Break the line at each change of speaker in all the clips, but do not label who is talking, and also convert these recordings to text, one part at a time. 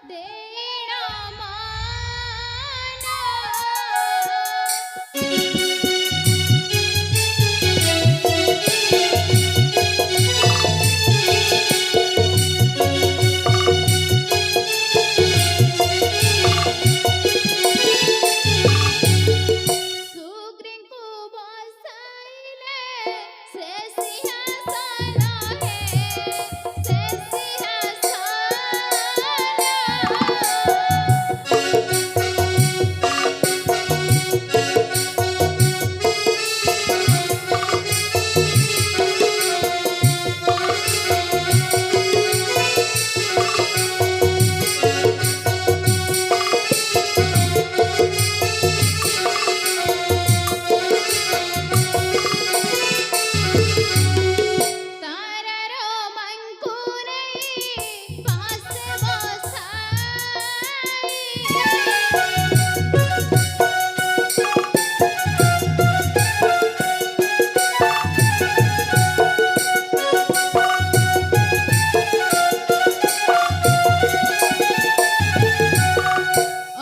देना माना सुग्रींकु बसाइले से सिंहासन है से तारारो मंकुने पास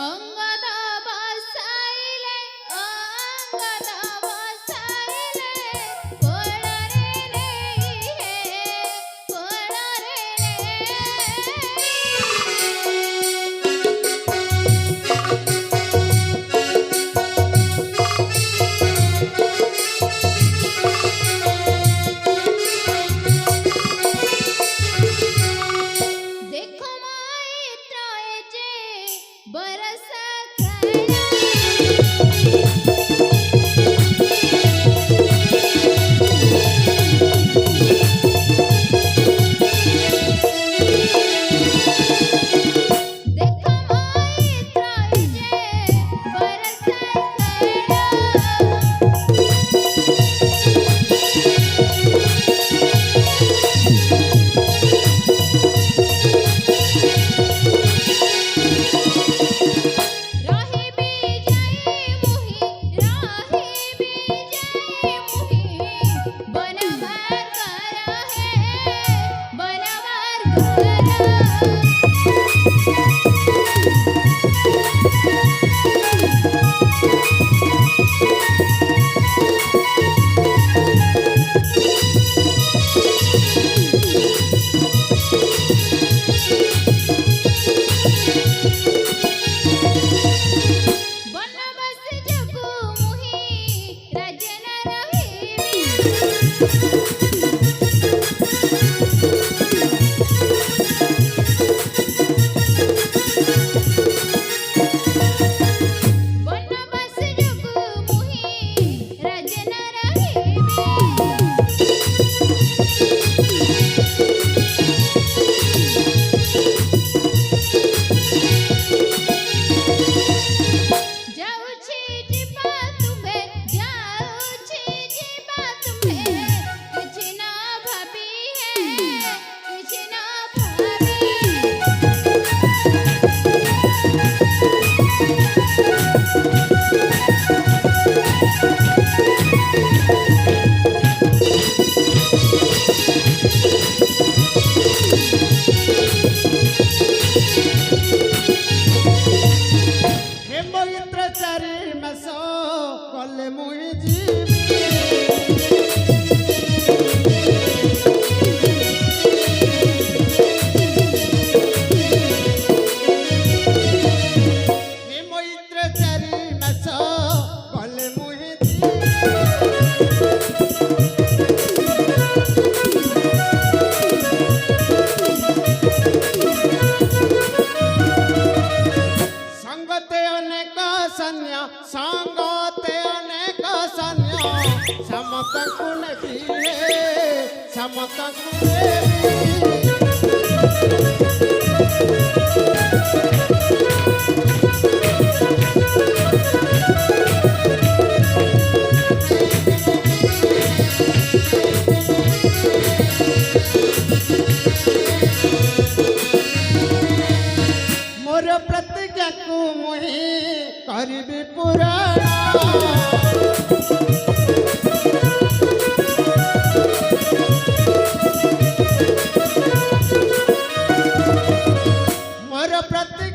अंगद बसाइले कोळरे नहीं है कोळरे देखो माइत्र जे बरस खरा देखो माइत्र जे बरस खरा राही बीजाई मुही बनवार करा है बनवार करा बनवास जगु मुही राजन बनवास जगु मुही राजन जाऊछि जीवा तुम्हे किछि ना भाभी है किछि ना
हेमयित्र चारि मास कले मुई जीवी हेमयित्र चारि मास कले मुई संगते अनेक सन्या संगते अनेक सन्या समतकु नेबिहे समतकु मोर प्रतिज्ञा को मुही करिबी पुराण मोर प्रति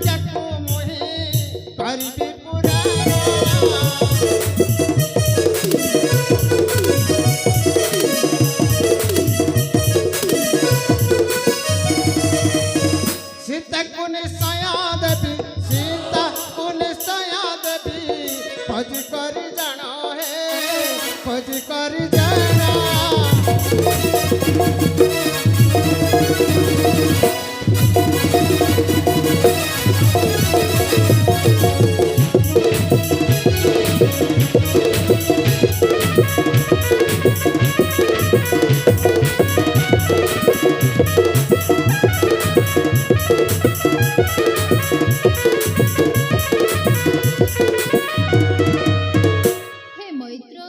हे मैत्र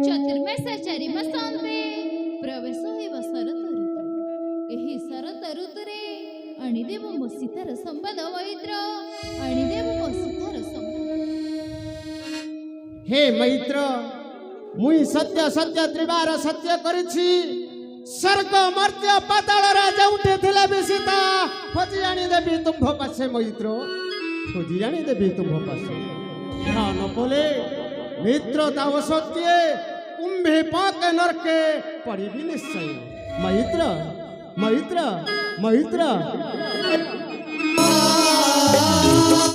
चतुर्मासाचारी बसंते प्रवेश होइब शरत ऋतु एही शरत ऋतुरे अणिदेव मो सीतार संवाद मैत्र अणिदेव मो सीतार संवाद।
हे मैत्र मुई सत्य सत्य त्रिबार सत्य करिछि स्वर्ग मर्त्य पाताल रे जोउठे थिले भी सीता खोजी आनी देबी तुम पासे मैत्र खोजी आनी देबी तुम पासे ध्यान बोले मित्र ताव सत्य कुंभे पाके नरके पड़ी भी निश्चय मैत्र मैत्र मैत्र